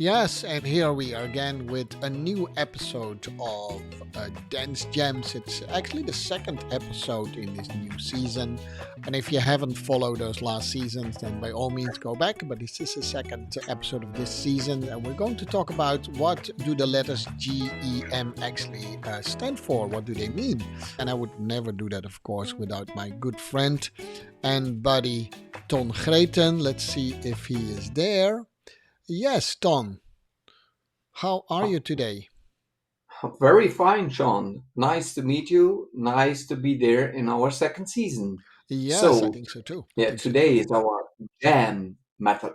Yes, and here we are again with a new episode of Dance Gems. It's actually the second episode in this new season. And if you haven't followed those last seasons, then by all means go back. But this is the second episode of this season. And we're going to talk about what do the letters G.E.M actually stand for? What do they mean? And I would never do that, of course, without my good friend and buddy Ton Greten. Let's see if he is there. Yes, Ton. How are you today? Very fine, Sean. Nice to meet you. Nice to be there in our second season. Yes, I So, think so too. I yeah, think so too. today is our jam method.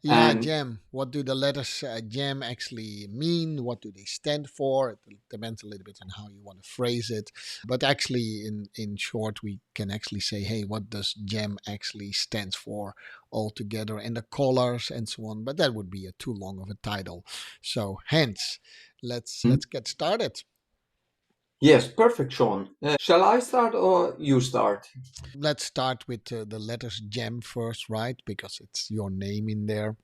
Yeah, And GEM. What do the letters GEM actually mean? What do they stand for? It depends a little bit on how you want to phrase it. But actually, in short, we can actually say, hey, what does GEM actually stands for altogether, and the colors and so on. But that would be a too long of a title. So hence, let's get started. yes, perfect, Sean. Shall I start or you start? Let's start with the letters GEM first, right? Because it's your name in there.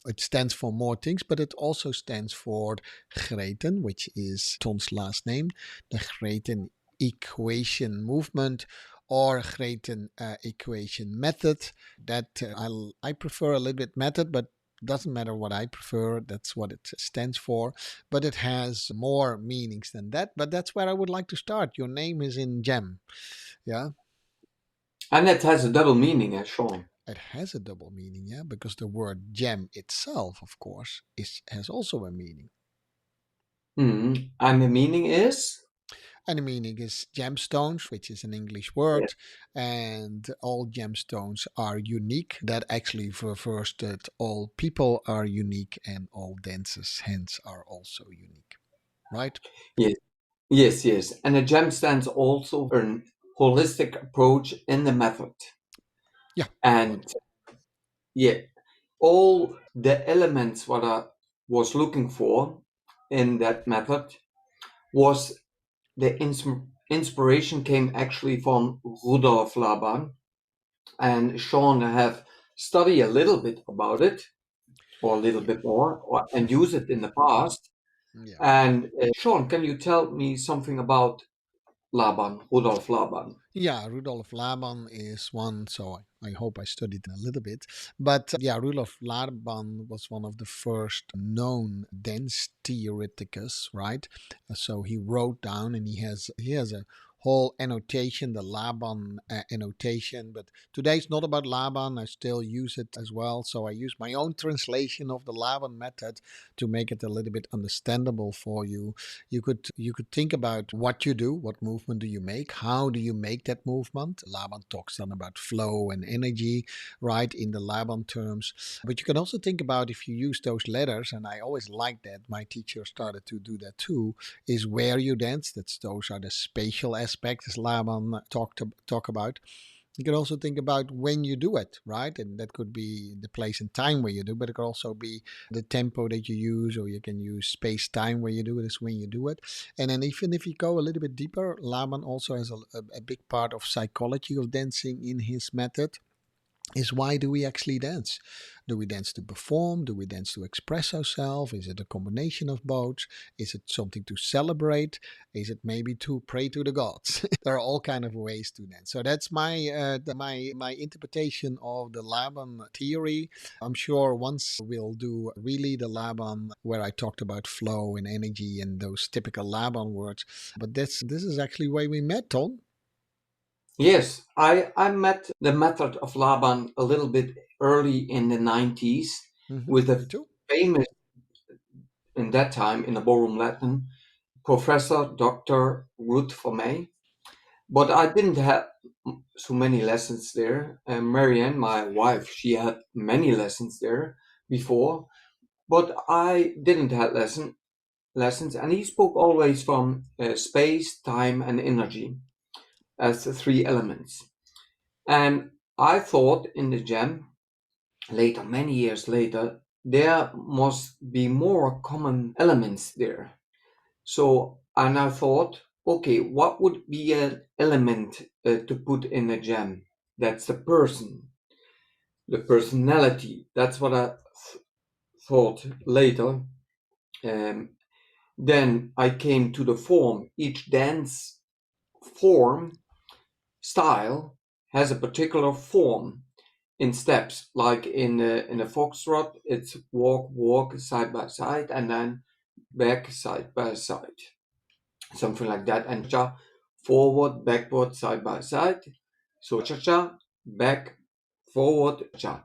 It stands for more things, but it also stands for Greten, which is Ton's last name, the Greten equation movement or Greten equation method. That I prefer a little bit method, but doesn't matter what I prefer. That's what it stands for. But it has more meanings than that. But that's where I would like to start. Your name is in Gem. Yeah. And it has a double meaning, Sean. It has a double meaning, yeah, because the word gem itself, of course, is has also a meaning. And the meaning is? And the meaning is gemstones, which is an English Yes. word, and all gemstones are unique. That actually refers that all people are unique and all dances hence are also unique. Right? Yes, yes. And a gem stands also for an holistic approach in the method. Yeah. And yeah, all the elements what I was looking for in that method was the inspiration came actually from Rudolf Laban, and Sean have studied a little bit about it or a little Yeah. bit more and use it in the past. Yeah. And Sean, can you tell me something about Laban, Rudolf Laban? Yeah, Rudolf Laban is one, so I hope I studied a little bit. But yeah, Rudolf Laban was one of the first known dance theoreticus, right? So he wrote down, and he has a whole annotation, the Laban annotation. But today it's not about Laban. I still use it as well. So I use my own translation of the Laban method to make it a little bit understandable for you. You could think about what you do, what movement do you make, how do you make that movement. Laban talks then about flow and energy, right, in the Laban terms. But you can also think about if you use those letters, and I always like that. My teacher started to do that too. Is where you dance. Those are the spatial aspects, as Laban talk about. You can also think about when you do it, right? And that could be the place and time where you do, but it could also be the tempo that you use, or you can use space time where you do it, is when you do it. And then even if you go a little bit deeper, Laban also has a big part of psychology of dancing in his method. Is why do we actually dance? Do we dance to perform? Do we dance to express ourselves? Is it a combination of both? Is it something to celebrate? Is it maybe to pray to the gods? There are all kind of ways to dance. So that's my interpretation of the Laban theory. I'm sure once we'll do really the Laban where I talked about flow and energy and those typical Laban words. But this is actually where we met, Tom. Yes, I met the method of Laban a little bit early in the 90s with Me a too. famous, in that time, in the ballroom Latin, Professor Dr. Ruth for May. But I didn't have so many lessons there. And Marianne, my wife, she had many lessons there before, but I didn't have lessons. And he spoke always from space, time, and energy as the three elements. And I thought in the gem later, many years later, there must be more common elements there. So, and I thought, okay, what would be an element to put in a gem? That's the person, the personality. That's what I thought later. Um, then I came to the form. Each dance form style has a particular form in steps. Like in a foxtrot, it's walk, walk, side by side, and then back, side by side, something like that. And cha, forward, backward, side by side. So cha cha, back, forward, cha.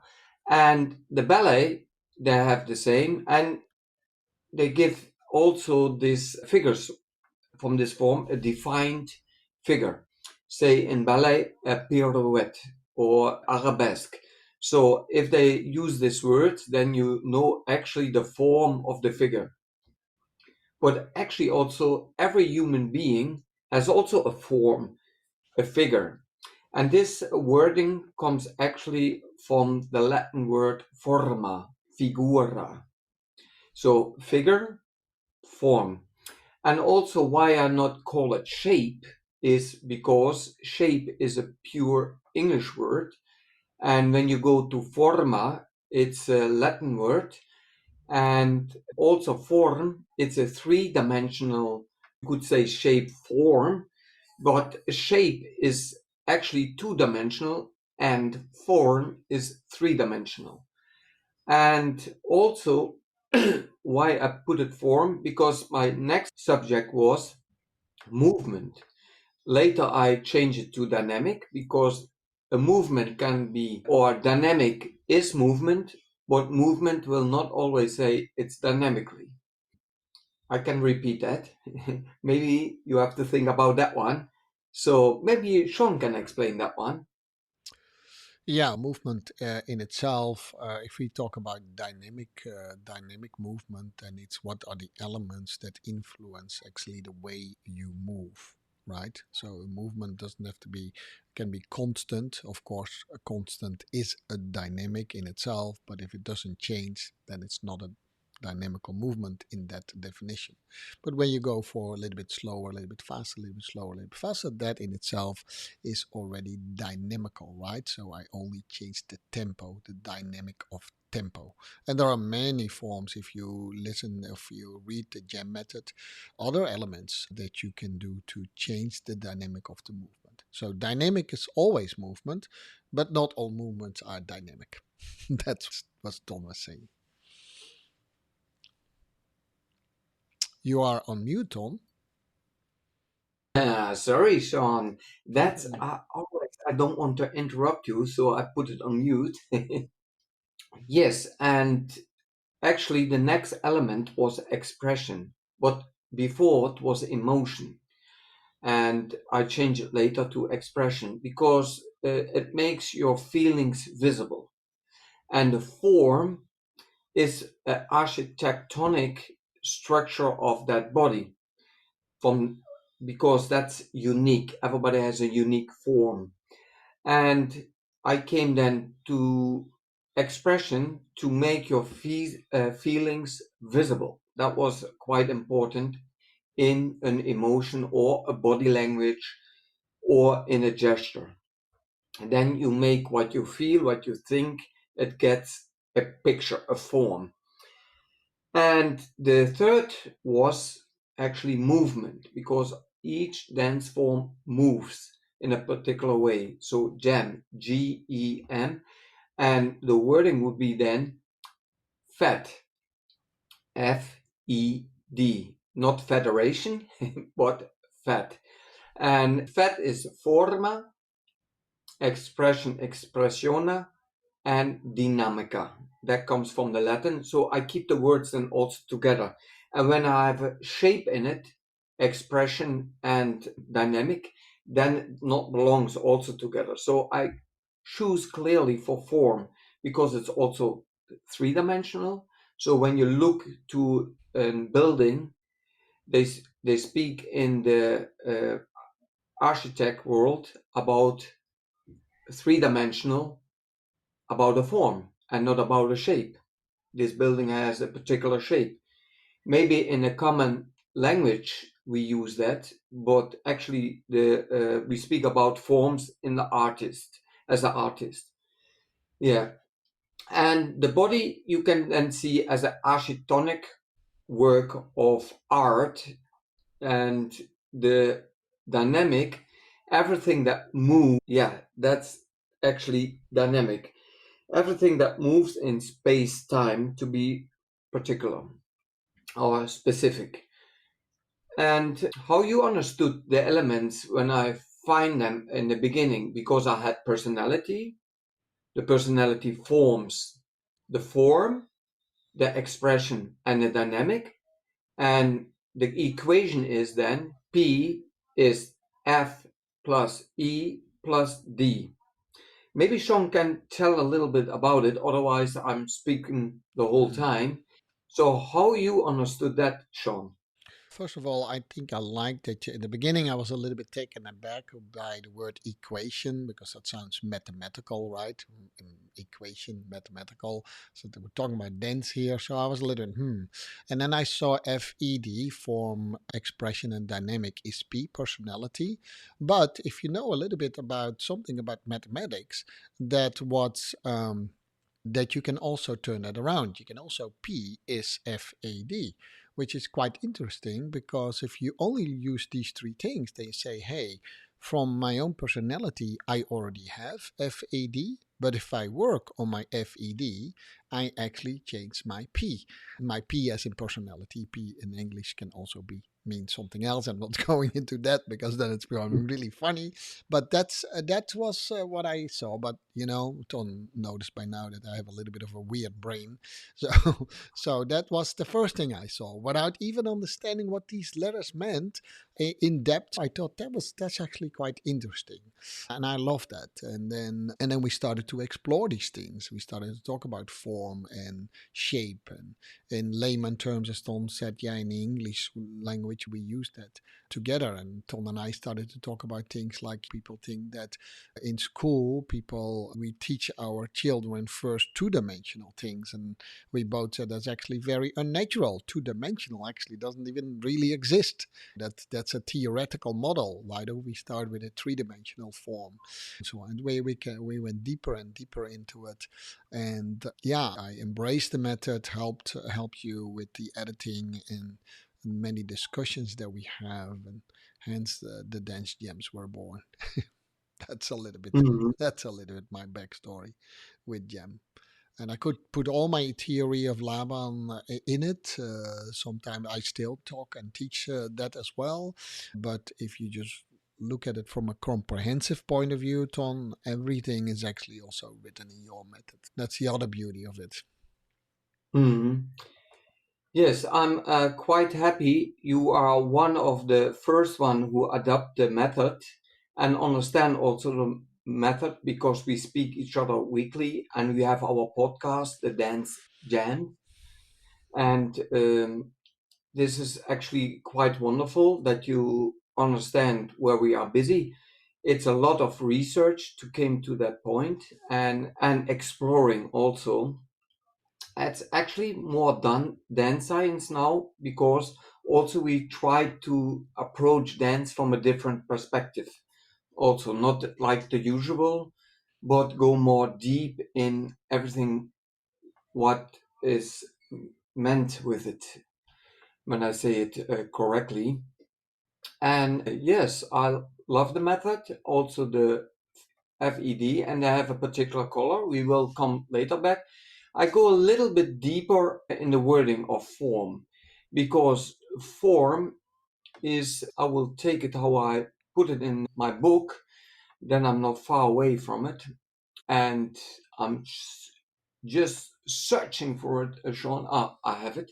And the ballet, they have the same, and they give also these figures from this form a defined figure. Say in ballet, a pirouette or arabesque. So if they use this word, then you know actually the form of the figure. But actually also every human being has also a form, a figure. And this wording comes actually from the Latin word forma, figura. So figure, form. And also why I not call it shape is because shape is a pure English word. And when you go to forma, it's a Latin word. And also form, it's a three-dimensional, you could say shape form, but shape is actually two-dimensional and form is three-dimensional. And also why I put it form, because my next subject was movement. Later, I changed it to dynamic because a movement can be, or dynamic is movement, but movement will not always say it's dynamically. I can repeat that. Maybe you have to think about that one. So maybe Sean can explain that one. Yeah, movement in itself. If we talk about dynamic movement, then it's what are the elements that influence actually the way you move, right? So a movement doesn't have to be, can be constant. Of course, a constant is a dynamic in itself, but if it doesn't change, then it's not a dynamical movement in that definition. But when you go for a little bit slower, a little bit faster, a little bit slower, a little bit faster, that in itself is already dynamical, right? So I only change the tempo, the dynamic of tempo. And there are many forms if you listen, if you read the G.E.M method, other elements that you can do to change the dynamic of the movement. So dynamic is always movement, but not all movements are dynamic. That's what Don was saying. You are on mute, Tom. Sorry, Sean. That's always, I don't want to interrupt you, so I put it on mute. Yes, and actually, the next element was expression, but before it was emotion. And I changed it later to expression because it makes your feelings visible. And the form is an architectonic structure of that body from because that's unique. Everybody has a unique form. And I came then to expression to make your feelings visible. That was quite important in an emotion or a body language or in a gesture. And then you make what you feel, what you think, it gets a picture, a form. And the third was actually movement because each dance form moves in a particular way. So G.E.M, G-E.M, and the wording would be then FED, F-E-D, not federation, but FED. And FED is forma, expression, expressiona, and dinamica. That comes from the Latin. So I keep the words then also together. And when I have a shape in it, expression and dynamic, then it not belongs also together. So I choose clearly for form because it's also three-dimensional. So when you look to a building, they speak in the architect world about three-dimensional, about a form and not about a shape. This building has a particular shape. Maybe in a common language we use that, but actually we speak about forms in the artist as an artist. Yeah. And the body you can then see as an architectonic work of art, and the dynamic, everything that moves, yeah, that's actually dynamic. Everything that moves in space time, to be particular or specific. And how you understood the elements when I find them in the beginning, because I had personality. The personality forms the form, the expression, and the dynamic. And the equation is then P is F plus E plus D. Maybe Sean can tell a little bit about it, otherwise I'm speaking the whole Mhm. time. So how you understood that, Sean? First of all, I think I liked that in the beginning I was a little bit taken aback by the word equation because that sounds mathematical, right? Equation, mathematical. So they were talking about dance here, so I was a little And then I saw FED, form, expression, and dynamic is P, personality. But if you know a little bit about something about mathematics, that what's that you can also turn that around. You can also P is FAD, which is quite interesting because if you only use these three things, they say, hey, from my own personality, I already have FAD, but if I work on my FED, I actually change my P. My P as in personality, P in English can also be mean something else. I'm not going into that because then it's becoming really funny. But that was what I saw. But you know, Ton noticed by now that I have a little bit of a weird brain, so so that was the first thing I saw without even understanding what these letters meant in depth. I thought that's actually quite interesting, and I love that. And then we started to explore these things. We started to talk about form and shape, and in layman terms, as Tom said, yeah, in the English language we use that together. And Tom and I started to talk about things like people think that in school people we teach our children first two-dimensional things, and we both said that's actually very unnatural. Two-dimensional actually doesn't even really exist. That's a theoretical model. Why don't we start with a three-dimensional form? So and we went deeper and deeper into it, and yeah, I embraced the method, helped you with the editing and many discussions that we have, and hence the dance gems were born. That's a little bit Mhm. that's a little bit my backstory with Gem. And I could put all my theory of Laban in it. Sometimes I still talk and teach that as well. But if you just look at it from a comprehensive point of view, Ton, everything is actually also written in your method. That's the other beauty of it. Mhm. Yes, I'm quite happy you are one of the first one who adopt the method and understand also the method, because we speak each other weekly and we have our podcast, the Dance Jam. And this is actually quite wonderful that you understand where we are busy. It's a lot of research to came to that point, and exploring also. It's actually more done than science now, because also we try to approach dance from a different perspective. Also, not like the usual, but go more deep in everything what is meant with it, when I say it correctly. And yes, I love the method, also the FED, and they have a particular color. We will come later back. I go a little bit deeper in the wording of form, because form is, I will take it how I put it in my book, then I'm not far away from it. And I'm just searching for it, Sean. Ah, I have it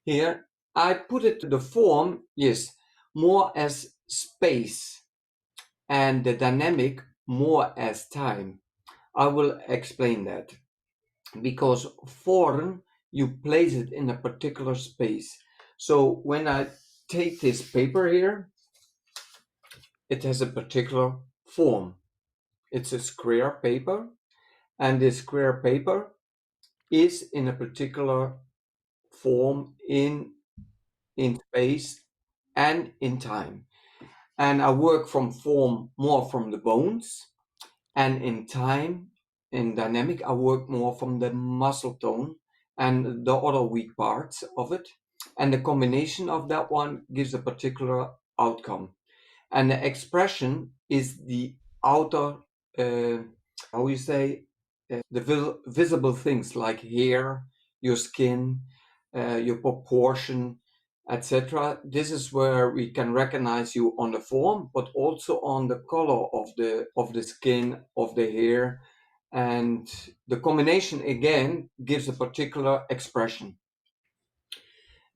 here. I put it the form, yes, more as space, and the dynamic more as time. I will explain that, because form, you place it in a particular space. So when I take this paper here, it has a particular form. It's a square paper, and this square paper is in a particular form in space and in time. And I work from form more from the bones, and in time in dynamic, I work more from the muscle tone and the other weak parts of it. And the combination of that one gives a particular outcome. And the expression is the outer, uh, how you say, the visible things like hair, your skin, your proportion, etc. This is where we can recognize you on the form, but also on the color of the skin, of the hair, and the combination again gives a particular expression.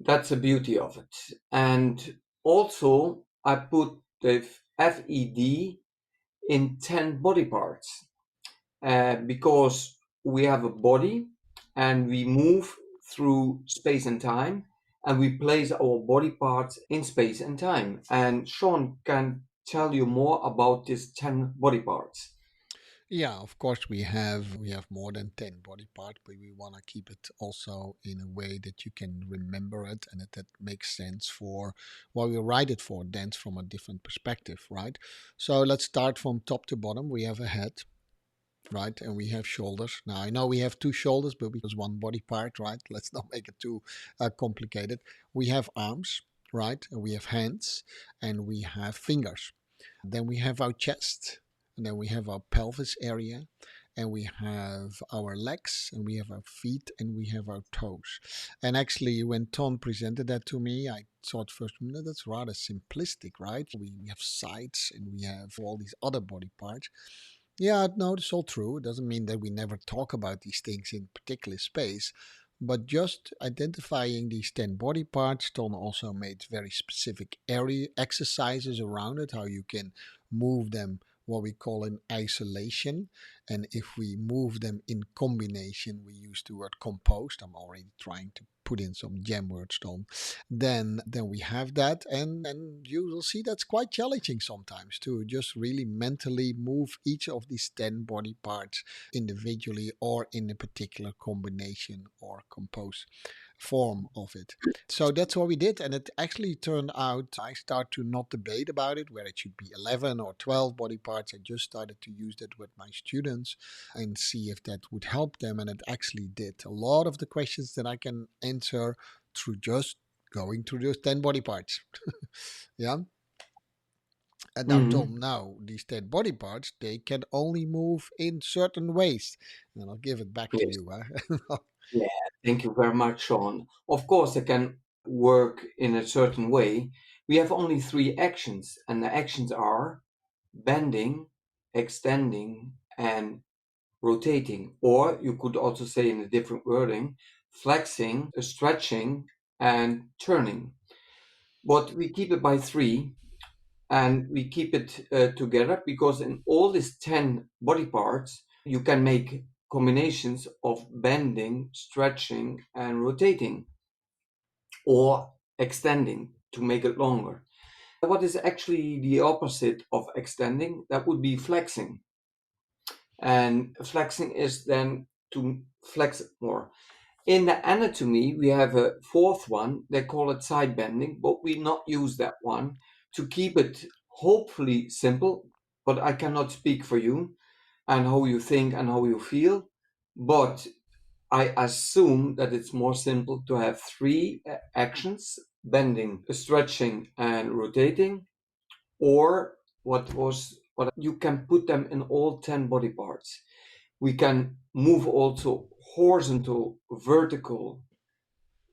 That's the beauty of it. And also, I put the FED in 10 body parts because we have a body and we move through space and time and we place our body parts in space and time. And Sean can tell you more about these 10 body parts. Yeah, of course we have more than 10 body parts, but we want to keep it also in a way that you can remember it and that makes sense for what we write it for, dance from a different perspective, right? So let's start from top to bottom. We have a head, right? And we have shoulders. Now I know we have two shoulders, but because one body part, right? Let's not make it too complicated. We have arms, right? And we have hands and we have fingers. Then we have our chest, and then we have our pelvis area, and we have our legs, and we have our feet, and we have our toes. And actually, when Ton presented that to me, I thought first, no, that's rather simplistic, right? We have sides and we have all these other body parts. Yeah, no, it's all true. It doesn't mean that we never talk about these things in particular space, but just identifying these 10 body parts, Ton also made very specific area exercises around it, how you can move them what we call in isolation. And if we move them in combination, we use the word composed. I'm already trying to put in some gem words, Ton. Then we have that, and you will see that's quite challenging sometimes to just really mentally move each of these 10 body parts individually or in a particular combination or compose form of it. So that's what we did, and it actually turned out I start to not debate about it where it should be 11 or 12 body parts. I just started to use that with my students and see if that would help them, and it actually did. A lot of the questions that I can answer through just going through those 10 body parts. Yeah. And now, Mhm. Tom, now these 10 body parts, they can only move in certain ways. And I'll give it back to Yes. you. Huh? Yeah. Thank you very much, Sean. Of course, I can work in a certain way. We have only three actions, and the actions are bending, extending, and rotating. Or you could also say in a different wording, flexing, stretching, and turning. But we keep it by three and we keep it together because in all these 10 body parts, you can make combinations of bending, stretching, and rotating or extending to make it longer. What is actually the opposite of extending? That would be flexing. And flexing is then to flex it more. In the anatomy, we have a fourth one. They call it side bending, but we not use that one to keep it hopefully simple. But I cannot speak for you and how you think and how you feel. But I assume that it's more simple to have three actions: bending, stretching, and rotating. Or what you can put them in all 10 body parts. We can move also horizontal, vertical,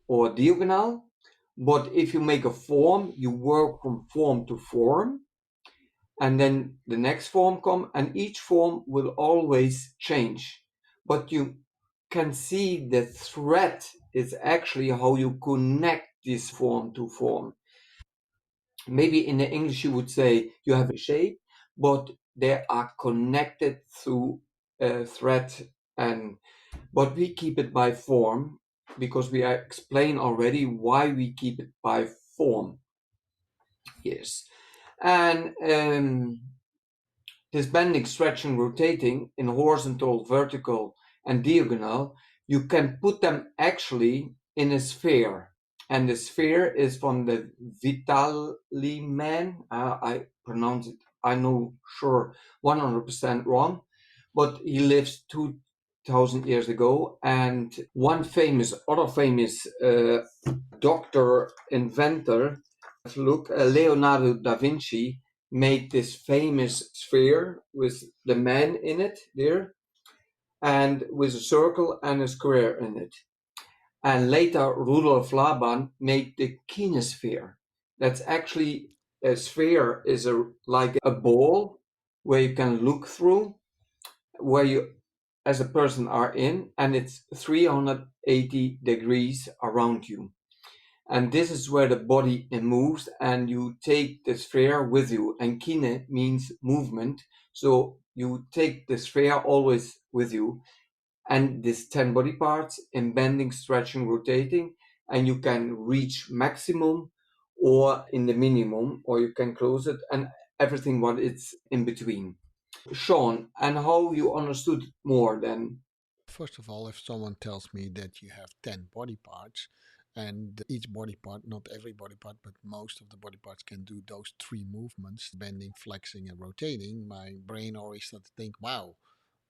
or diagonal. But if you make a form, you work from form to form, and then the next form come, and each form will always change. But you can see the thread is actually how you connect this form to form. Maybe in the English you would say you have a shape, but they are connected through a thread, and but we keep it by form because we explain already why we keep it by form. Yes, and this bending, stretching, rotating in horizontal, vertical, and diagonal, you can put them actually in a sphere. And the sphere is from the Vitali man. I pronounce it, I know, sure, 100% wrong. But he lives thousand years ago. And one other famous doctor, inventor, look, Leonardo da Vinci made this famous sphere with the man in it there, and with a circle and a square in it. And later, Rudolf Laban made the kinesphere. That's actually a sphere is like a ball where you can look through, where you as a person are in, and it's 380 degrees around you. And this is where the body moves, and you take the sphere with you. And kine means movement, so you take the sphere always with you, and these 10 body parts in bending, stretching, rotating, and you can reach maximum or in the minimum, or you can close it, and everything what it's in between. Sean, and how you understood more then? First of all, if someone tells me that you have 10 body parts, and each body part, not every body part, but most of the body parts can do those three movements, bending, flexing, and rotating, my brain always starts to think, wow,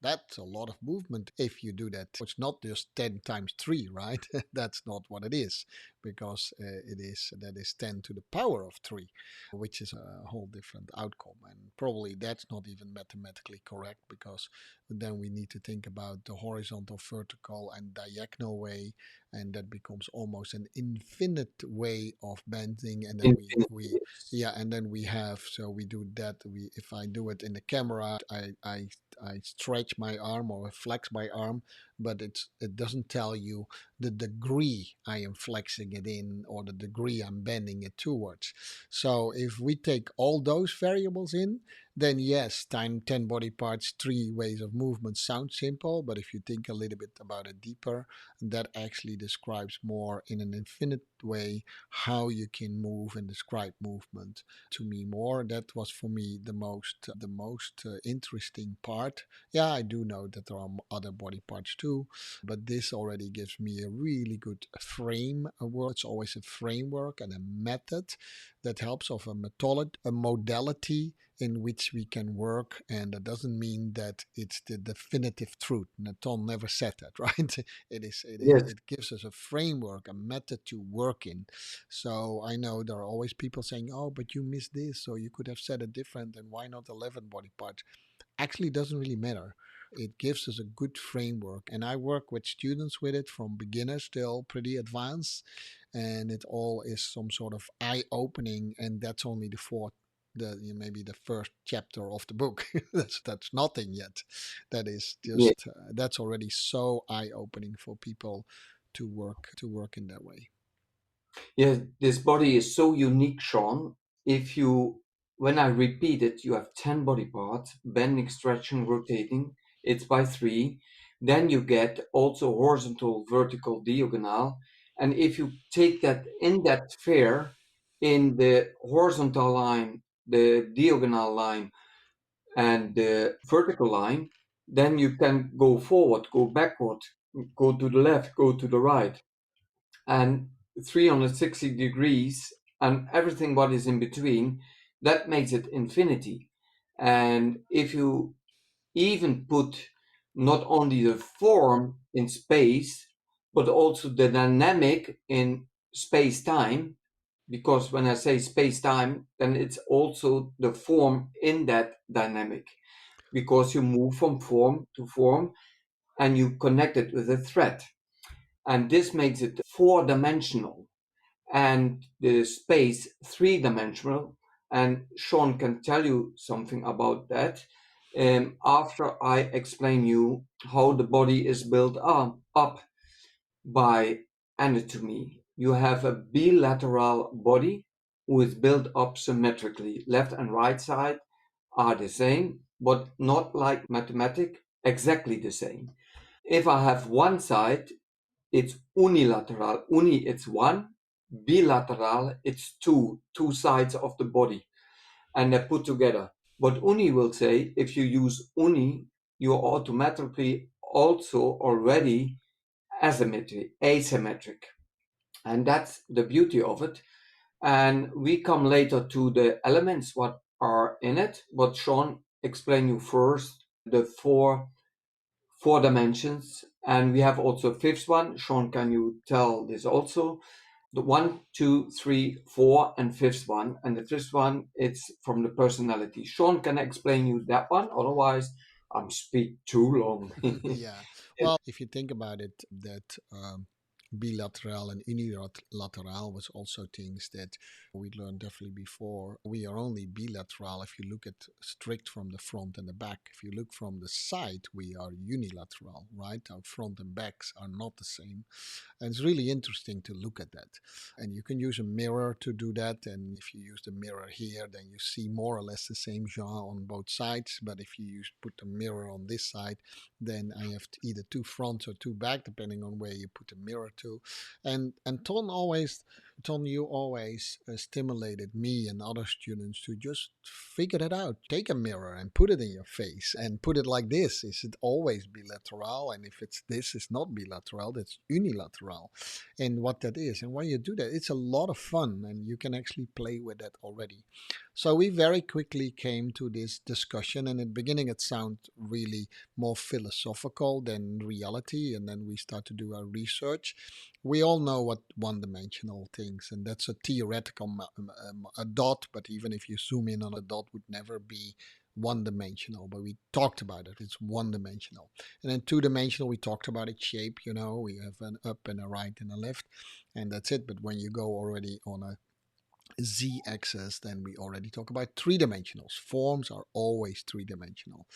that's a lot of movement if you do that. It's not just 10 times 3, right? That's not what it is, because that is 10 to the power of 3, which is a whole different outcome. And probably that's not even mathematically correct, because then we need to think about the horizontal, vertical, and diagonal way, and that becomes almost an infinite way of bending. And then Infinity, we yes. yeah, and then we have, so we do that. If I do it in the camera, I stretch my arm or flex my arm, but it doesn't tell you the degree I am flexing it in or the degree I'm bending it towards. So if we take all those variables in, then yes, time 10 body parts, three ways of movement sounds simple, but if you think a little bit about it deeper, that actually describes more in an infinite way how you can move and describe movement to me more. That was for me the most interesting part. Yeah, I do know that there are other body parts too, but this already gives me a really good frame. It's always a framework and a method that helps of a modality in which we can work, and that doesn't mean that it's the definitive truth. Ton never said that, right? Yes, It gives us a framework, a method to work in. So I know there are always people saying, "Oh, but you missed this, so you could have said it different, and why not 11 body parts?" Actually, doesn't really matter. It gives us a good framework, and I work with students with it from beginners till pretty advanced, and it all is some sort of eye opening, and that's only the fourth. Maybe the first chapter of the book. That's nothing yet. That is yes. just that's already so eye opening for people to work in that way. Yes, this body is so unique, Sean. If you, when I repeat it, you have 10 body parts, bending, stretching, rotating. It's by three. Then you get also horizontal, vertical, diagonal. And if you take that in that sphere, in the horizontal line, the diagonal line, and the vertical line, then you can go forward, go backward, go to the left, go to the right, and 360 degrees, and everything what is in between. That makes it infinity. And if you even put not only the form in space, but also the dynamic in space time, because when I say space time, then it's also the form in that dynamic, because you move from form to form and you connect it with a thread. And this makes it four dimensional and the space three-dimensional. And Sean can tell you something about that after I explain you how the body is built up by anatomy. You have a bilateral body who is built up symmetrically. Left and right side are the same, but not like mathematic, exactly the same. If I have one side, it's unilateral. It's one. Bilateral, it's two sides of the body, and they're put together. But uni will say if you use uni, you're automatically also already asymmetric. And that's the beauty of it. And we come later to the elements what are in it. But Sean, explain you first the four four dimensions, and we have also a fifth one. Sean, can you tell this also? The one, two, three, four, and fifth one. And the fifth one, it's from the personality. Sean, can I explain you that one? Otherwise, I'm speak too long. Yeah. Well, if you think about it, that bilateral and unilateral was also things that we learned definitely before. We are only bilateral if you look at strict from the front and the back. If you look from the side, we are unilateral, right? Our front and backs are not the same. And it's really interesting to look at that. And you can use a mirror to do that. And if you use the mirror here, then you see more or less the same Jean on both sides. But if you put the mirror on this side, then I have either two fronts or two back, depending on where you put the mirror to. And Ton, you always stimulated me and other students to just figure it out. Take a mirror and put it in your face and put it like this. Is it always bilateral? And if it's this, it's not bilateral, it's unilateral. And what that is. And when you do that, it's a lot of fun and you can actually play with that already. So we very quickly came to this discussion. And in the beginning, it sounded really more philosophical than reality. And then we start to do our research. We all know what one-dimensional things, and that's a theoretical a dot. But even if you zoom in on a dot, would never be one-dimensional. But we talked about it; it's one-dimensional. And then two-dimensional, we talked about its shape. You know, we have an up and a right and a left, and that's it. But when you go already on a z-axis, then we already talk about three-dimensionals. Forms are always three-dimensional.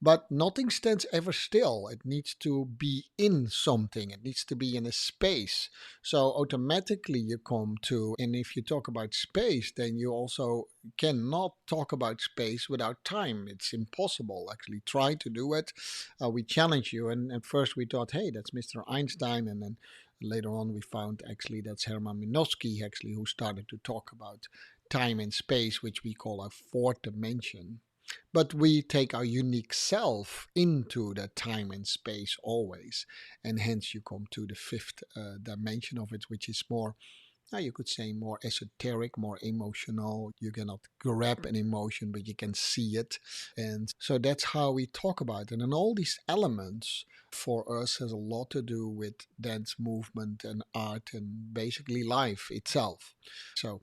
But nothing stands ever still. It needs to be in something. It needs to be in a space. So automatically you come to, and if you talk about space, then you also cannot talk about space without time. It's impossible. Actually, try to do it. We challenge you. And at first we thought, hey, that's Mr. Einstein. And then later on we found actually that's Hermann Minkowski, actually, who started to talk about time and space, which we call a fourth dimension. But we take our unique self into the time and space always. And hence you come to the fifth dimension of it, which is more, you could say, more esoteric, more emotional. You cannot grab an emotion, but you can see it. And so that's how we talk about it. And all these elements for us has a lot to do with dance movement and art and basically life itself. So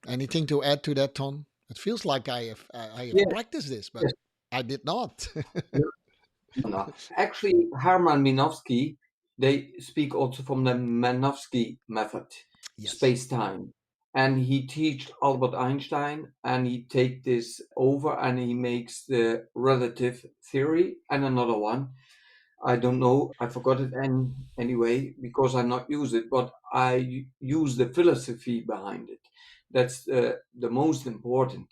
anything to add to that, Ton? It feels like I have Yeah, practiced this, but yes, I did not. no, no. Actually, Hermann Minkowski, they speak also from the Minkowski method, Yes. space-time. And he teach Albert Einstein, and he take this over and he makes the relative theory and another one. I don't know. I forgot it anyway because I not use it, but I use the philosophy behind it. That's the most important.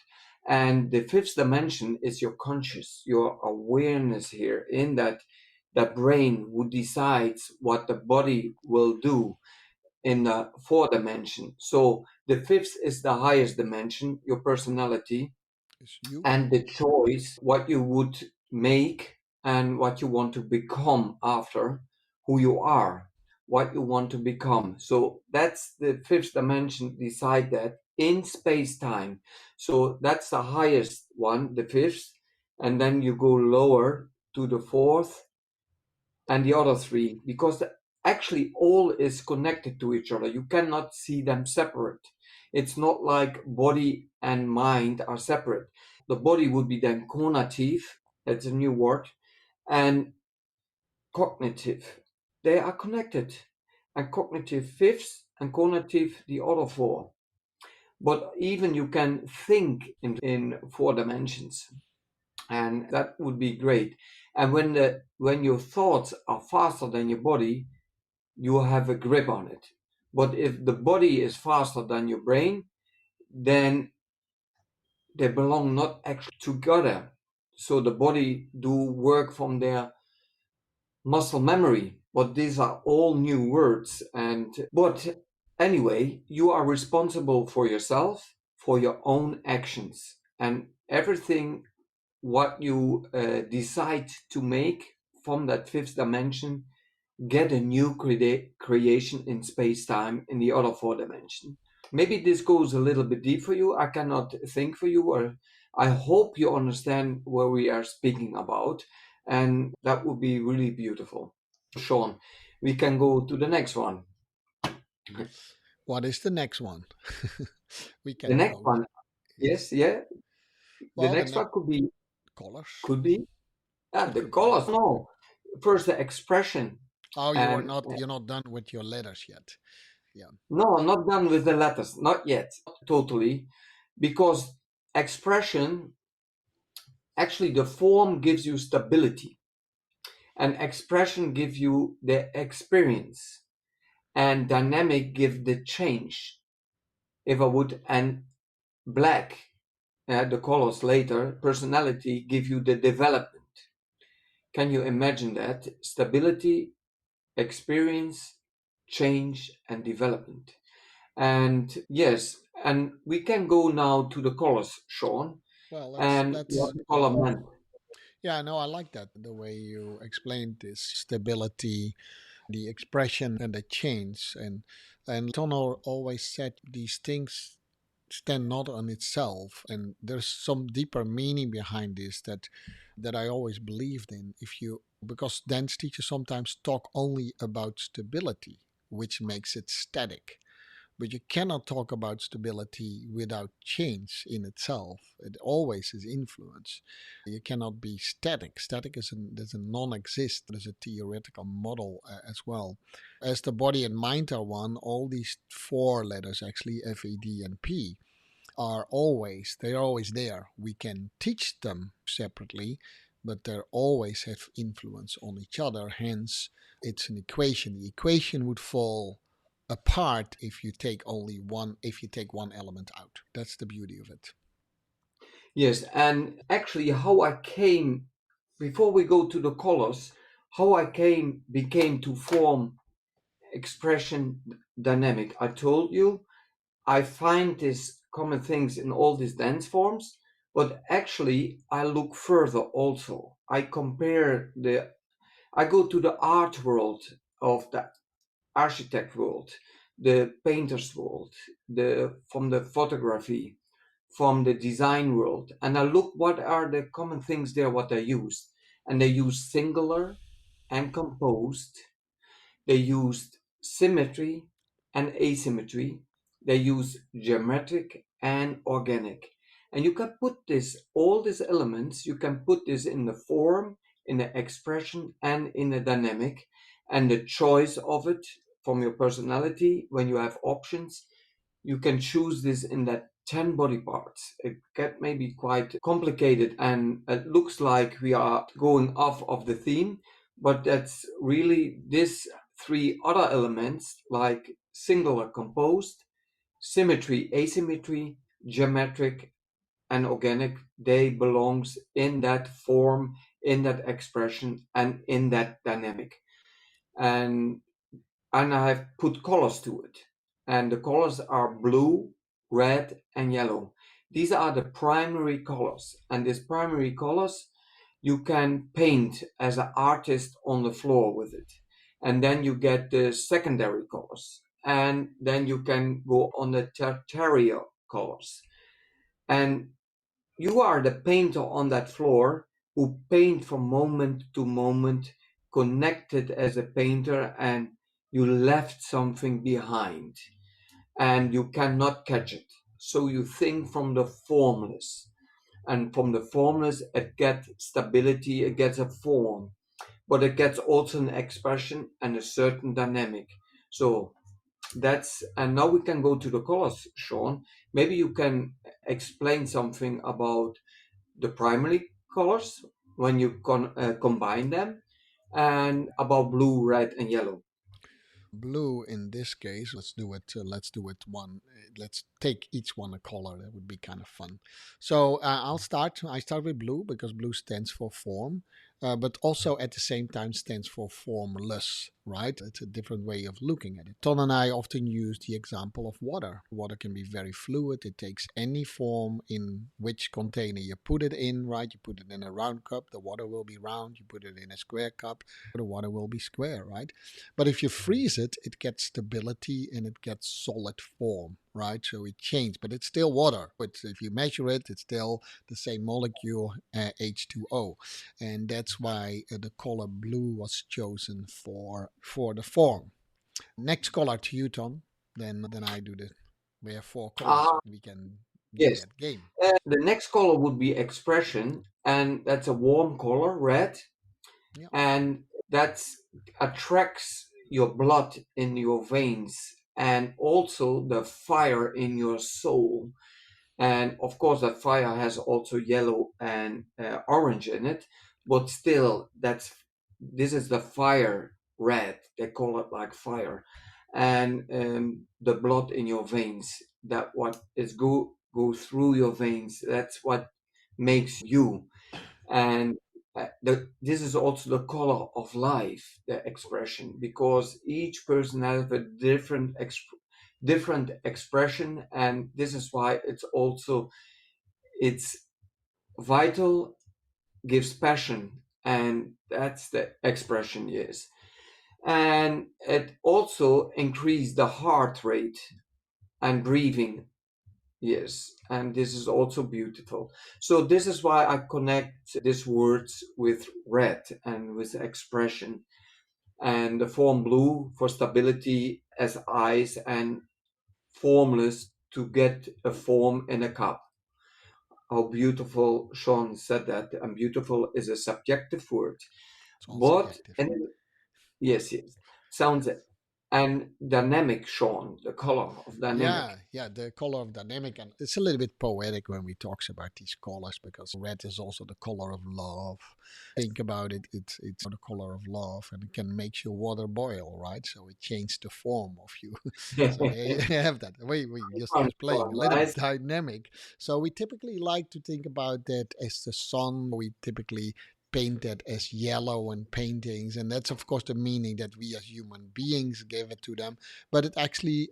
And the fifth dimension is your conscious, your awareness here in that brain who decides what the body will do in the fourth dimension. So the fifth is the highest dimension, your personality, It's you. and the choice what you would make and what you want to become after who you are, what you want to become. So that's the fifth dimension, decide that in space time. So that's the highest one, the fifth, and then you go lower to the fourth and the other three, because actually all is connected to each other. You cannot see them separate. It's not like body and mind are separate. The body would be then conative, that's a new word, and cognitive. They are connected. And cognitive fifths and cognitive the other four. But even you can think in four dimensions. And that would be great. And when your thoughts are faster than your body, you have a grip on it. But if the body is faster than your brain, then they belong not actually together. So the body do work from their muscle memory. But these are all new words. And but anyway, you are responsible for yourself, for your own actions, and everything what you decide to make from that fifth dimension get a new creation in space-time in the other four dimension. Maybe this goes a little bit deep for you. I cannot think for you, or I hope you understand where we are speaking about. and that would be really beautiful. Sean, we can go to the next one. What is the next one? We The can next go. one, Yes. yes, yeah. The Well, the next next one could be colors. could be It the could be. colors. No, first the expression, Oh, you are and not. You're not done with your letters yet. Yeah. no, I'm not done with the letters, not yet, totally, because expression, actually the form gives you stability, and expression gives you the experience, and dynamic give the change. If I would, and black, the colors later, personality give you the development. Can you imagine that? Stability, experience, change, and development. And yes, and we can go now to the colors, Sean, Well, and what let's. the Yeah. color meant. Yeah. No, I like that the way you explained this stability, the expression, and the change. And Tonor always said these things stand not on itself, and there's some deeper meaning behind this that I always believed in. If you Because dance teachers sometimes talk only about stability, which makes it static. But you cannot talk about stability without change in itself. It always is influence. You cannot be static. Static is a non-exist. There's a theoretical model as well. As the body and mind are one, all these four letters actually F, E, D, and P they're always there. We can teach them separately, but they always have influence on each other. Hence, it's an equation. The equation would fall apart if you take one element out. That's the beauty of it. Yes, and actually, how I came, before we go to the colors, how I became to form expression dynamic. I told you I find these common things in all these dance forms, but actually I look further also. I go to the art world of the architect world, the painter's world, from the photography, from the design world, and I look what are the common things there, what they use. And they use singular and composed, they used symmetry and asymmetry. They use geometric and organic. And you can put all these elements, you can put this in the form, in the expression, and in the dynamic. And the choice of it from your personality, when you have options, you can choose this in that 10 body parts. It get maybe quite complicated and it looks like we are going off of the theme, but that's really this three other elements like singular composed, symmetry, asymmetry, geometric, and organic. They belongs in that form, in that expression, and in that dynamic. And I have put colors to it. And the colors are blue, red, and yellow. These are the primary colors. And these primary colors you can paint as an artist on the floor with it. And then you get the secondary colors. And then you can go on the tertiary colors. And you are the painter on that floor who paint from moment to moment, connected as a painter, and you left something behind and you cannot catch it. So you think from the formless. And from the formless, it gets stability, it gets a form, but it gets also an expression and a certain dynamic. So and now we can go to the colors, Sean. Maybe you can explain something about the primary colors when you combine them, and about blue, red, and yellow. Blue in this case, let's do it one. Let's take each one a color. That would be kind of fun. So I start with blue because blue stands for form, but also at the same time stands for formless, right? It's a different way of looking at it. Ton and I often use the example of water. Water can be very fluid. It takes any form in which container you put it in, right? You put it in a round cup, the water will be round. You put it in a square cup, the water will be square, right? But if you freeze it, it gets stability and it gets solid form, right? So it changed, but it's still water. But if you measure it, it's still the same molecule, H2O, and that's why the color blue was chosen for the form. Next color to you, Tom. Then I do the. We have four colors. Ah, We can do yes. that game. The next color would be expression, and that's a warm color, red, Yeah, and that attracts your blood in your veins and also the fire in your soul. And of course, that fire has also yellow and orange in it, but still, this is the fire red. They call it like fire, and the blood in your veins. That what is go through your veins. That's what makes you. And this is also the color of life, the expression, because each person has a different expression, and this is why it's vital, gives passion, and that's the expression, yes. And it also increase the heart rate and breathing, yes, and this is also beautiful. So this is why I connect these words with red and with expression, and the form blue for stability as eyes, and formless to get a form in a cup. How beautiful Sean said that, and beautiful is a subjective word. it's all But, subjective. and yes, yes, sounds it. And dynamic, Sean, the color of dynamic. Yeah, yeah, the color of dynamic, and it's a little bit poetic when we talks about these colors because red is also the color of love. Think about it, it's the color of love, and it can make your water boil, right? So it changed the form of you. So there you have that. We just playing a little Right? bit dynamic. So we typically like to think about that as the sun. We typically paint that as yellow in paintings, and that's of course the meaning that we as human beings give it to them. But it actually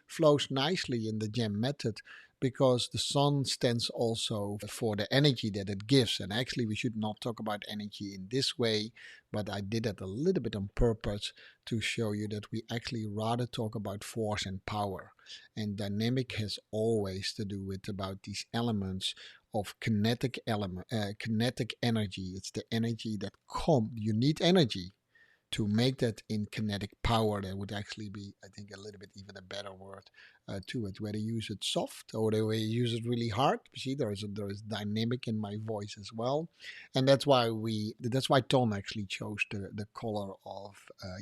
flows nicely in the G.E.M method because the sun stands also for the energy that it gives. And actually, we should not talk about energy in this way, but I did it a little bit on purpose to show you that we actually rather talk about force and power. And dynamic has always to do with about these elements of kinetic energy. It's the energy that you need energy to make that in kinetic power. That would actually be, I think, a little bit even a better word to it. Whether you use it soft or whether you use it really hard. You see, there is dynamic in my voice as well, and that's why Tom actually chose the color of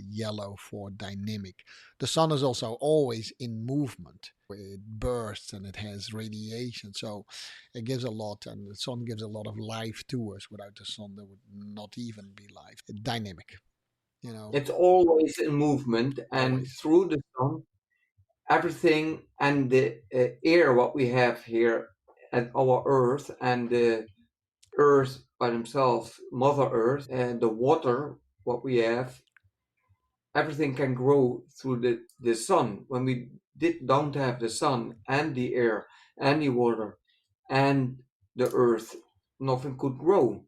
yellow for dynamic. The sun is also always in movement. It bursts and it has radiation, so it gives a lot, and the sun gives a lot of life to us. Without the sun, there would not even be life. Dynamic, you know, It's always in movement, and always. through the sun, everything and the air, what we have here at our Earth, and the Earth by themselves, Mother Earth, and the water, what we have, everything can grow through the sun. When we don't have the sun and the air and the water and the earth, nothing could grow.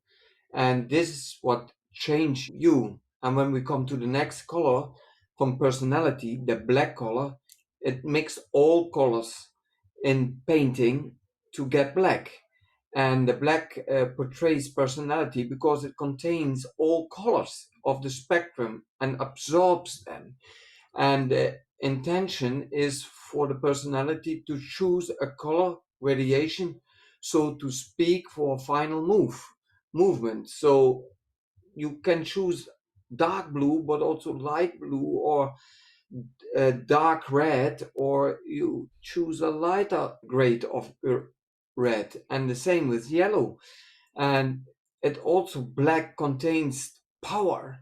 And this is what changed you. And when we come to the next color from personality, the black color, it makes all colors in painting to get black. And the black portrays personality because it contains all colors of the spectrum and absorbs them. And the intention is for the personality to choose a color variation, so to speak, for a final movement. So you can choose dark blue, but also light blue, or dark red, or you choose a lighter grade of red. And the same with yellow. And it also black contains power.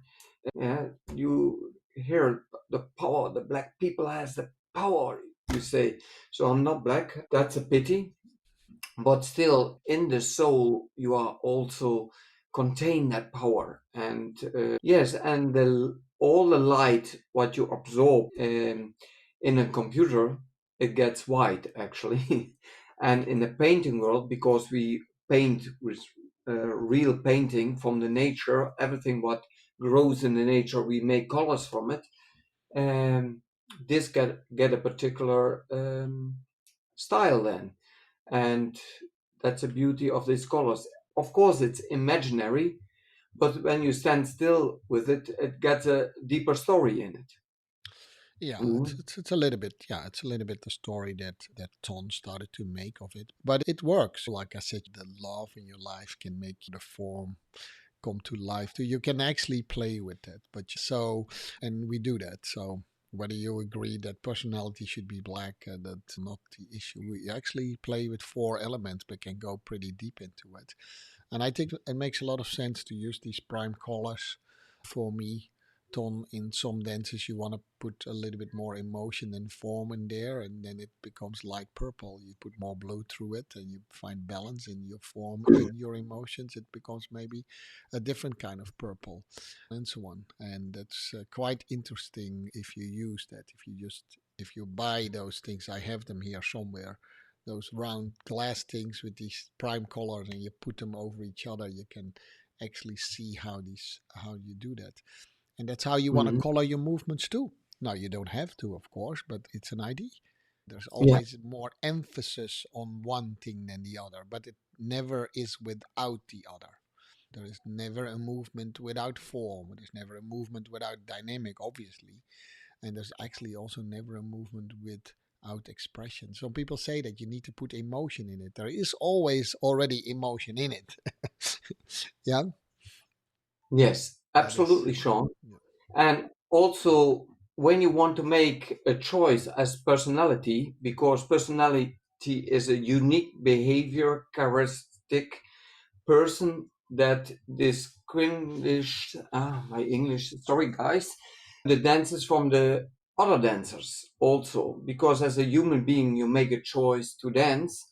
Yeah, you hear the power. The black people has the power. You say, so I'm not black. That's a pity, but still in the soul you are also contain that power. And yes, and all the light what you absorb in a computer, it gets white actually. And in the painting world, because we paint with real painting from the nature, everything what grows in the nature, we make colors from it. um, this get a particular style then. And that's the beauty of these colors. Of course, it's imaginary, but when you stand still with it, it gets a deeper story in it. Yeah, Mhm. it's a little bit, yeah, it's a little bit the story that Ton started to make of it, but it works. Like I said, the love in your life can make the form come to life too. You can actually play with it, but so, and we do that. So whether you agree that personality should be black, that's not the issue. We actually play with four elements, but can go pretty deep into it. And I think it makes a lot of sense to use these prime colors. For me, Ton, in some dances, you want to put a little bit more emotion and form in there, and then it becomes light purple. You put more blue through it, and you find balance in your form and your emotions. It becomes maybe a different kind of purple, and so on. And that's quite interesting if you use that. If you buy those things, I have them here somewhere, those round glass things with these prime colors, and you put them over each other, you can actually see how you do that. And that's how you want to Mhm. color your movements too. Now you don't have to, of course, but it's an idea. There's Yeah. always more emphasis on one thing than the other, but it never is without the other. There is never a movement without form. There's never a movement without dynamic, obviously. And there's actually also never a movement without expression. Some people say that you need to put emotion in it. There is always already emotion in it. Yeah, Yes, that is. absolutely, Sean. Yeah. And also, when you want to make a choice as personality, because personality is a unique behavior characteristic person that distinguish my English, sorry guys, the dancers from the other dancers also, because as a human being you make a choice to dance,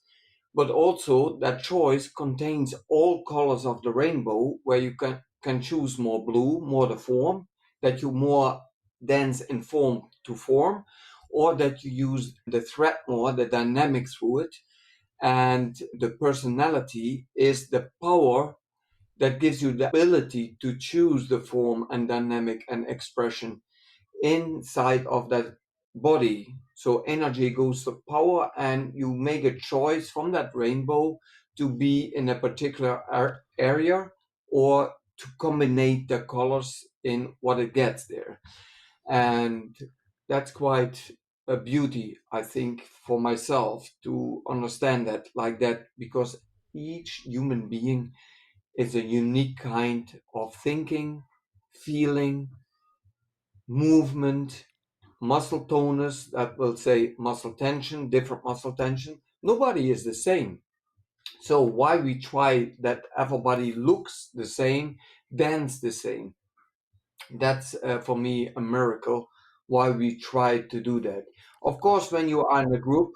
but also that choice contains all colors of the rainbow, where you can choose more blue, more the form, that you more dance in form to form, or that you use the thread more, the dynamic through it. And the personality is the power that gives you the ability to choose the form and dynamic and expression inside of that body. So energy goes to power, and you make a choice from that rainbow to be in a particular area, or to combine the colors in what it gets there. And that's quite a beauty, I think, for myself to understand that like that, because each human being is a unique kind of thinking, feeling, movement, muscle tonus that will say muscle tension, different muscle tension. Nobody is the same. So why we try that everybody looks the same, dance the same? That's for me a miracle. Why we try to do that? Of course, when you are in a group,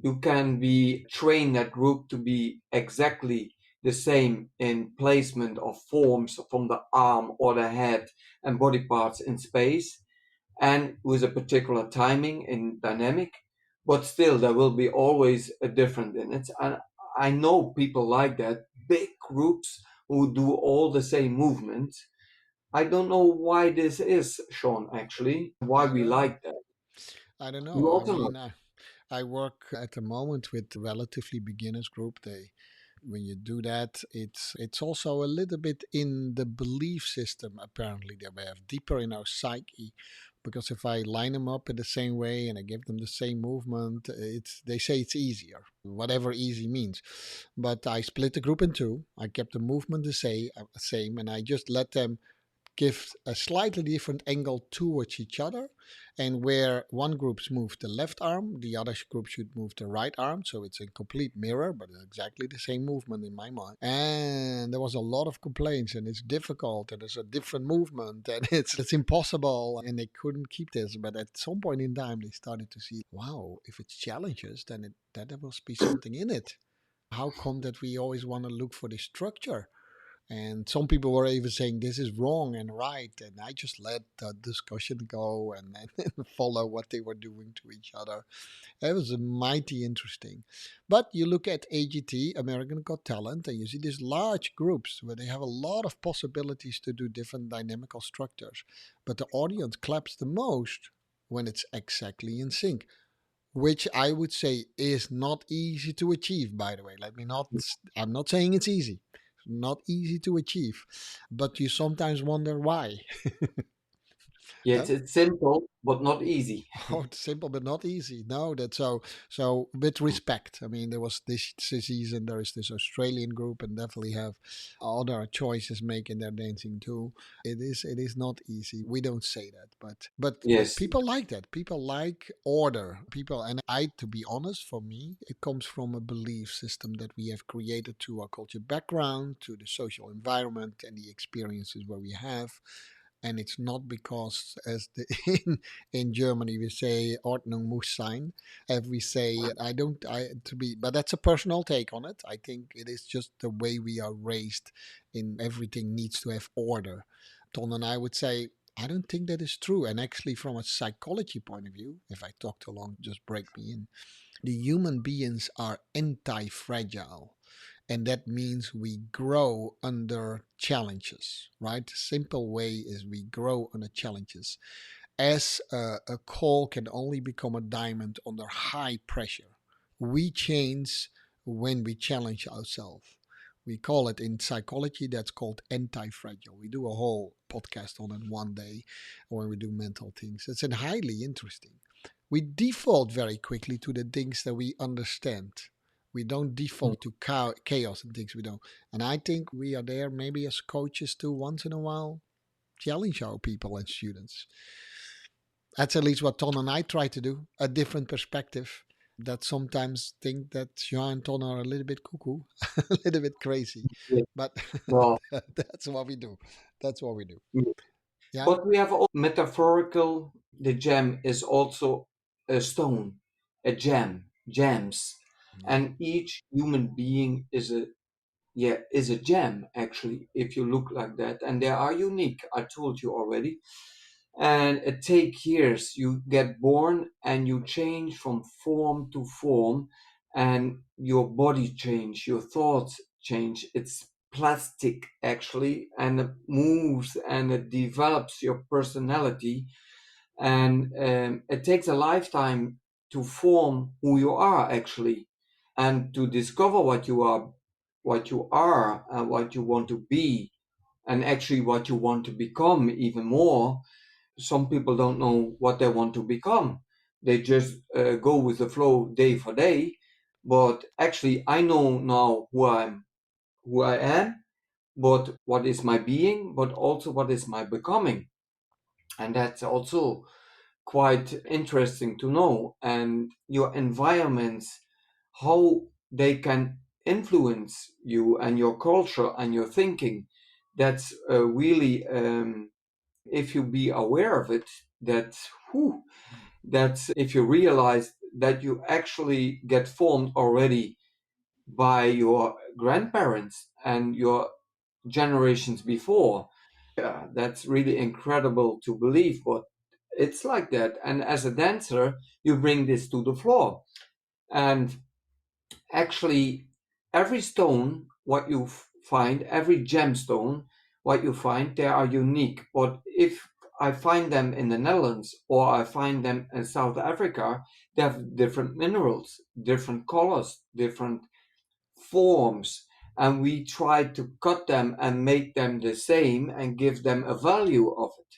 you can be train that group to be exactly the same in placement of forms from the arm or the head and body parts in space, and with a particular timing in dynamic, but still there will be always a different in it. And I know people like that, big groups who do all the same movements. I don't know why this is, Sean, actually, why I we don't know. like that. I don't You know. I also know. mean, I work at the moment with relatively beginners group. They when you do that, it's also a little bit in the belief system apparently that we have deeper in our psyche. Because if I line them up in the same way and I give them the same movement, it's they say it's easier, whatever easy means. But I split the group in two. I kept the movement the same, and I just let them give a slightly different angle towards each other. And where one group's moved the left arm, the other group should move the right arm. So it's a complete mirror, but it's exactly the same movement in my mind. And there was a lot of complaints, and it's difficult, and there's a different movement, and it's impossible, and they couldn't keep this. But at some point in time, they started to see, wow, if it's challenges, then there must be something in it. How come that we always want to look for the structure? And some people were even saying this is wrong and right. And I just let the discussion go and follow what they were doing to each other. It was mighty interesting. But you look at AGT, American Got Talent, and you see these large groups where they have a lot of possibilities to do different dynamical structures. But the audience claps the most when it's exactly in sync. which I would say is not easy to achieve, by the way. I'm not saying it's easy. Not easy to achieve, but you sometimes wonder why. Yes, Huh? it's simple but not easy. Oh, it's simple but not easy. No, that's so. So with respect, I mean, there was this season. There is this Australian group, and definitely have other choices making their dancing too. It is not easy. We don't say that, but Yes, people like that. People like order. People, and I, to be honest, for me, it comes from a belief system that we have created to our culture background, to the social environment, and the experiences where we have. And it's not because, as in Germany we say Ordnung muss sein. If we say I don't I to be, but that's a personal take on it. I think it is just the way we are raised. In everything needs to have order. Ton and I would say I don't think that is true. And actually, from a psychology point of view, if I talk too long, just break me in. The human beings are anti-fragile, and that means we grow under challenges, right? The simple way is we grow under challenges. As a coal can only become a diamond under high pressure, we change when we challenge ourselves. We call it in psychology, that's called anti fragile. We do a whole podcast on it one day when we do mental things. It's highly interesting. We default very quickly to the things that we understand. We don't default to chaos and things we don't. And I think we are there maybe as coaches too, once in a while, challenge our people and students. That's at least what Ton and I try to do, a different perspective. That sometimes think that Jean and Ton are a little bit cuckoo, a little bit crazy. yes. But No. that's what we do. That's what we do. Mm. Yeah. But we have all metaphorical. The gem is also a stone, a gem, gems, Yeah. and each human being is a gem actually. If you look like that, and they are unique. I told you already. And it take years. You get born and you change from form to form, and your body change, your thoughts change. It's plastic actually, and it moves and it develops your personality, and it takes a lifetime to form who you are actually, and to discover what you are and what you want to be, and actually what you want to become even more. Some people don't know what they want to become. They just go with the flow day for day. But actually, I know now who I am, but what is my being, but also what is my becoming, and that's also quite interesting to know. And your environments, how they can influence you and your culture and your thinking. That's really if you be aware of it, that whew, that's if you realize that you actually get formed already by your grandparents and your generations before. Yeah, that's really incredible to believe, but it's like that. And as a dancer, you bring this to the floor. And actually, every stone, what you find, every gemstone, what you find, they are unique. But if I find them in the Netherlands or I find them in South Africa, they have different minerals, different colors, different forms. And we try to cut them and make them the same and give them a value of it.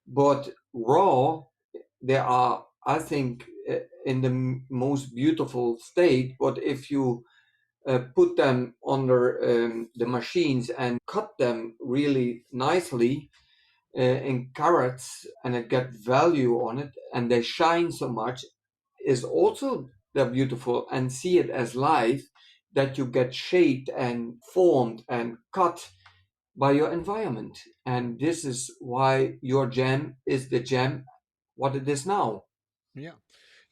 But raw, they are, I think, in the most beautiful state. But if you put them under the machines and cut them really nicely in carats, and it get value on it, and they shine so much, is also they're beautiful, and see it as life, that you get shaped and formed and cut by your environment. And this is why your gem is the gem what it is now. Yeah.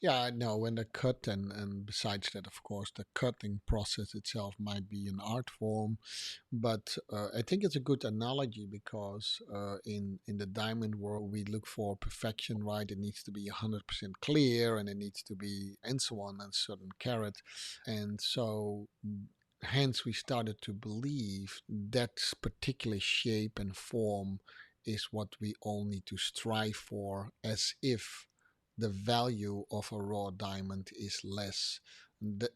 Yeah, I know. When the cut, and besides that, of course, the cutting process itself might be an art form, but I think it's a good analogy because in the diamond world we look for perfection, right? It needs to be 100% clear, and it needs to be and so on, and certain carat, and so hence we started to believe that particular shape and form is what we all need to strive for, as if the value of a raw diamond is less.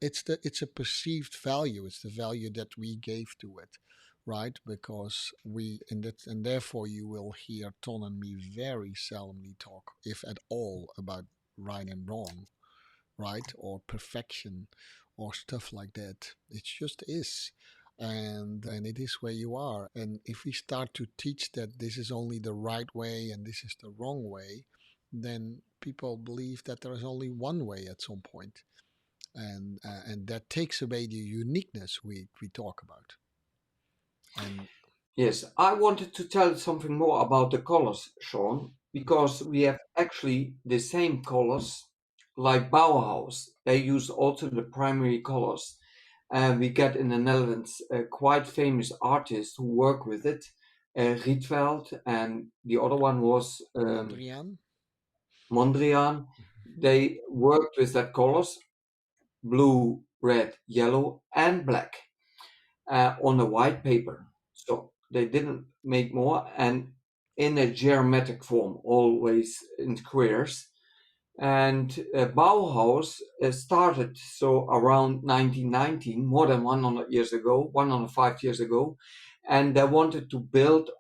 It's a perceived value. It's the value that we gave to it, right? Because and therefore you will hear Ton and me very seldomly talk, if at all, about right and wrong, right? Or perfection or stuff like that. It just is. And it is where you are. And if we start to teach that this is only the right way and this is the wrong way, then people believe that there is only one way at some point. And that takes away the uniqueness we talk about. And Yes, I wanted to tell something more about the colors, Sean, because we have actually the same colors like Bauhaus. They use also the primary colors. And we get in the Netherlands quite famous artists who work with it. Rietveld, and the other one was Mondrian. Mondrian. Mhm. They worked with that colors, blue, red, yellow, and black, on a white paper. So they didn't make more, and in a geometric form, always in squares. And Bauhaus started so around 1919, more than 100 years ago, 105 years ago, and they wanted to build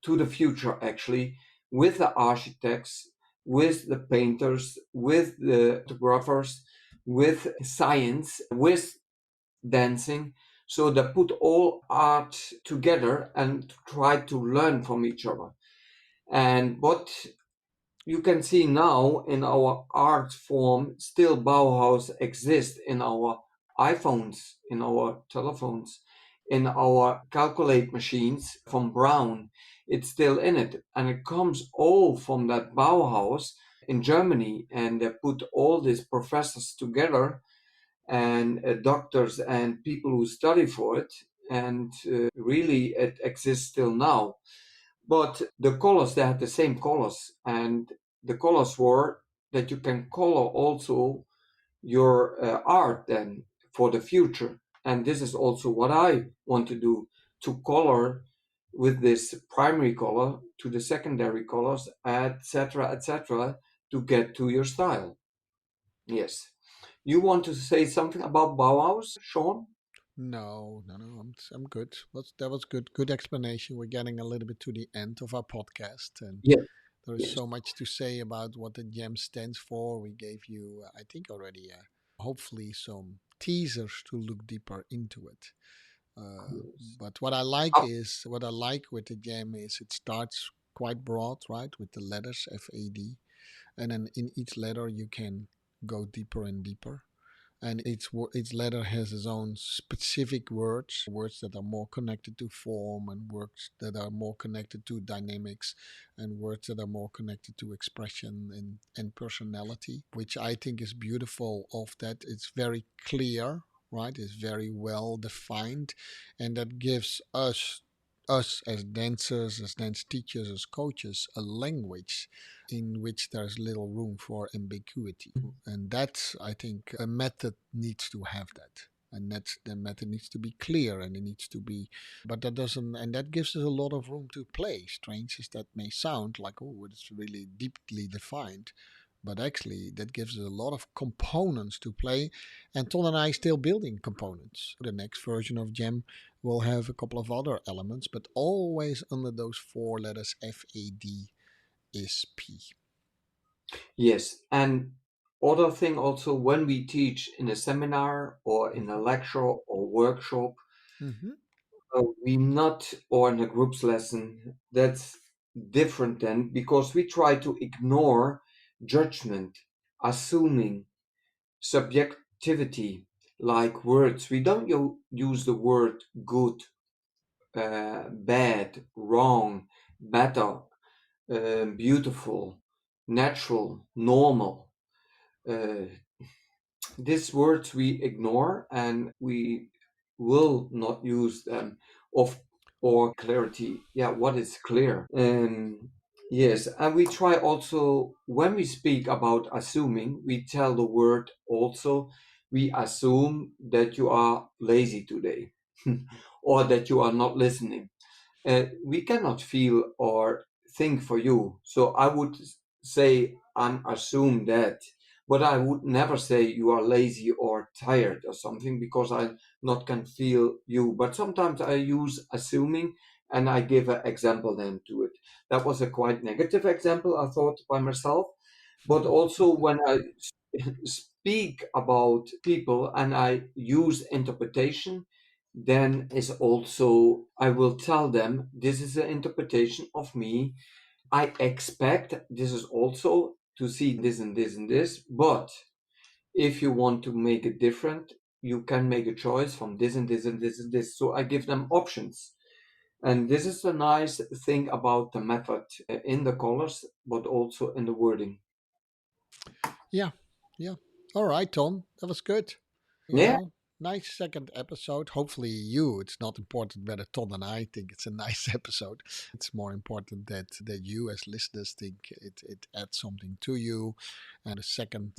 to the future actually, with the architects, with the painters, with the photographers, with science, with dancing. So they put all art together and try to learn from each other. And what you can see now in our art form, still Bauhaus exists in our iPhones, in our telephones, in our calculate machines from Brown. It's still in it. And it comes all from that Bauhaus in Germany. And they put all these professors together, and doctors and people who study for it. And really, it exists still now. But the colors, they had the same colors, and the colors were that you can color also your art then for the future. And this is also what I want to do, to color with this primary color to the secondary colors, etc., etc., to get to your style. Yes. You want to say something about Bauhaus, Sean? No, no, no. I'm good. That was good. Good explanation. We're getting a little bit to the end of our podcast, and Yes, there is yes, so much to say about what the GEM stands for. We gave you, I think, already, hopefully, some teasers to look deeper into it. yes. But what I like with the GEM is it starts quite broad, right, with the letters FAD, and then in each letter you can go deeper and deeper, and each letter has its own specific words that are more connected to form, and words that are more connected to dynamics, and words that are more connected to expression and personality, which I think is beautiful. Of that, it's very clear, right? It's very well defined, and that gives us as dancers, as dance teachers, as coaches, a language in which there's little room for ambiguity. And that's, I think, a method needs to have that. And that's the method needs to be clear, and it needs to be, but that doesn't, and that gives us a lot of room to play. Strange as that may sound, like, oh, it's really deeply defined. But actually, that gives us a lot of components to play. And Ton and I still building components. The next version of GEM will have a couple of other elements, but always under those four letters FAD is P. Yes, and other thing also, when we teach in a seminar or in a Mm-hmm. lecture or workshop, Mm-hmm. we not, or in a groups lesson, that's different then, because we try to ignore judgment, assuming, subjectivity, like words. We don't use the word good, bad, wrong, better, beautiful, natural, normal. Uh, these words we ignore, and we will not use them of or clarity. Yeah, what is clear? Yes, and we try also, when we speak about assuming, we tell the word also, we assume that you are lazy today, or that you are not listening. We cannot feel or think for you. So I would say I'm assume that. But I would never say you are lazy or tired or something because I not can feel you. But sometimes I use assuming and I give an example then to it. That was a quite negative example, I thought by myself. But also when I speak about people and I use interpretation, then is also I will tell them this is an interpretation of me. I expect this is also to see this and this and this, but if you want to make it different, you can make a choice from this and this and this and this. So I give them options. And this is a nice thing about the method in the colors, but also in the wording. Yeah, yeah. All right, Tom, that was good. Yeah, Nice second episode. Hopefully, it's not important whether Ton and I think it's a nice episode. It's more important that you, as listeners, think it adds something to you. And the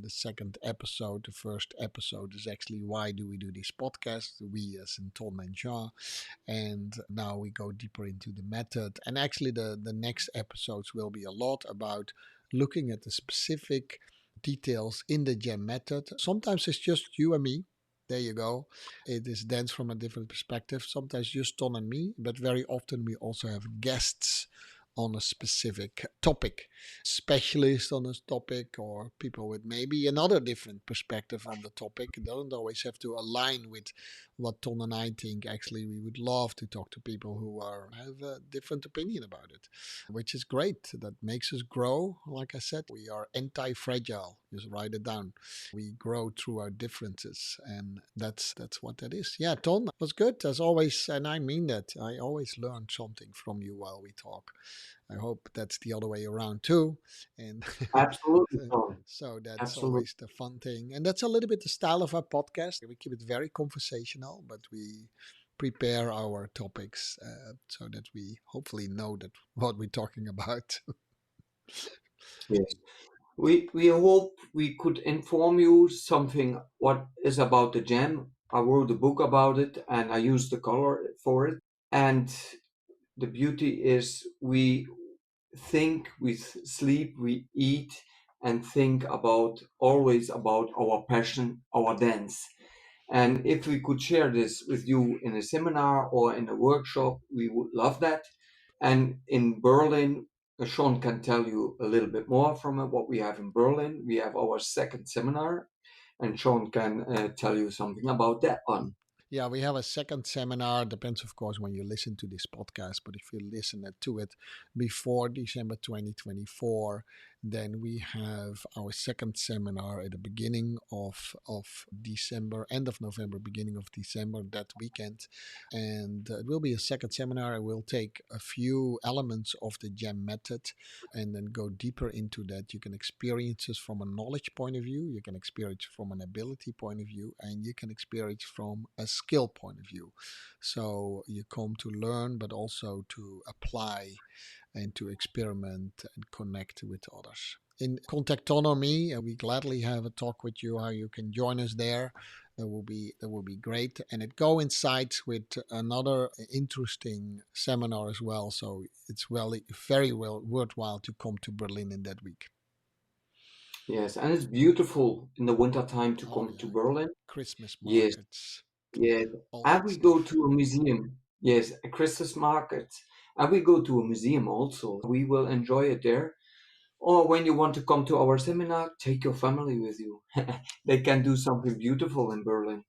second episode, the first episode, is actually why do we do this podcast? We, as in Ton and Jean, and now we go deeper into the method. And actually, the next episodes will be a lot about looking at the specific details in the gem method. Sometimes it's just you and me. There you go. It is dance from a different perspective. Sometimes just Ton and me, but very often we also have guests on a specific topic, specialists on a topic, or people with maybe another different perspective on the topic. It doesn't always have to align with what Ton and I think. Actually, we would love to talk to people who have a different opinion about it, which is great. That makes us grow. Like I said, we are anti-fragile. Just write it down. We grow through our differences, and that's what that is. Yeah, Ton was good as always, and I mean that. I always learn something from you while we talk. I hope that's the other way around too. And absolutely, Tom. so that's Absolutely. always the fun thing. And that's a little bit the style of our podcast. We keep it very conversational, but we prepare our topics so that we hopefully know that what we're talking about. Yes. We hope we could inform you something what is about the gem. I wrote a book about it and I used the color for it. And the beauty is we think, we sleep, we eat and think about always about our passion, our dance. And if we could share this with you in a seminar or in a workshop, we would love that. And in Berlin, Sean can tell you a little bit more from what we have in Berlin. We have our second seminar, and Sean can tell you something about that one. Yeah, we have a second seminar. Depends, of course, when you listen to this podcast. But if you listen to it before December 2024, then we have our second seminar at the beginning of December, end of November, beginning of December, that weekend. And it will be a second seminar. I will take a few elements of the GEM method and then go deeper into that. You can experience this from a knowledge point of view, you can experience from an ability point of view, and you can experience from a skill point of view. So you come to learn, but also to apply and to experiment and connect with others. In contact Ton or me, we gladly have a talk with you how you can join us there. That will be great, and it coincides with another interesting seminar as well. So it's very well worthwhile to come to Berlin in that week. Yes, and it's beautiful in the winter time to Oh come to yeah, Berlin. Christmas Yes, markets, yes. all And that we go stuff. to a museum. Yes, a Christmas market. And we go to a museum also. We will enjoy it there. Or when you want to come to our seminar, take your family with you. They can do something beautiful in Berlin.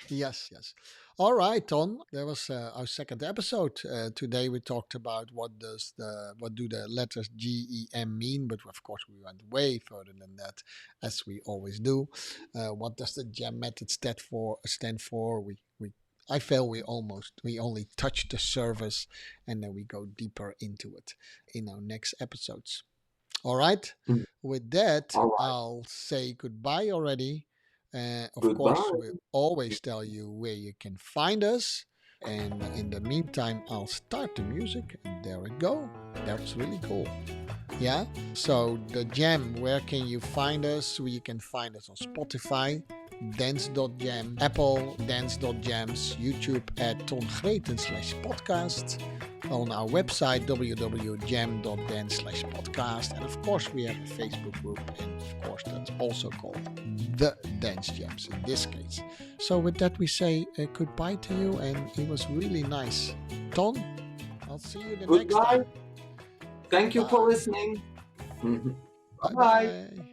Yes, yes. All right, Ton. That was our second episode. Today we talked about what do the letters G.E.M mean, but of course we went way further than that, as we always do. What does the GEM method stand for? We I feel we only touch the surface, and then we go deeper into it in our next episodes. All right. Mm. With that, All right. I'll say goodbye already. Of course, Goodbye. we always tell you where you can find us. And in the meantime, I'll start the music. And there it go. That's really cool. Yeah. So the Gem, where can you find us? You can find us on Spotify. dance.jam, Apple dance.jams, YouTube at Ton Greten /podcast, on our website www.jam.dance/podcast, and of course we have a Facebook group, and of course that's also called the Dance Jams in this case. So with that we say goodbye to you, and it was really nice. Ton, I'll see you the next Goodbye. time. Thank you for Goodbye. listening. Bye Bye bye. bye.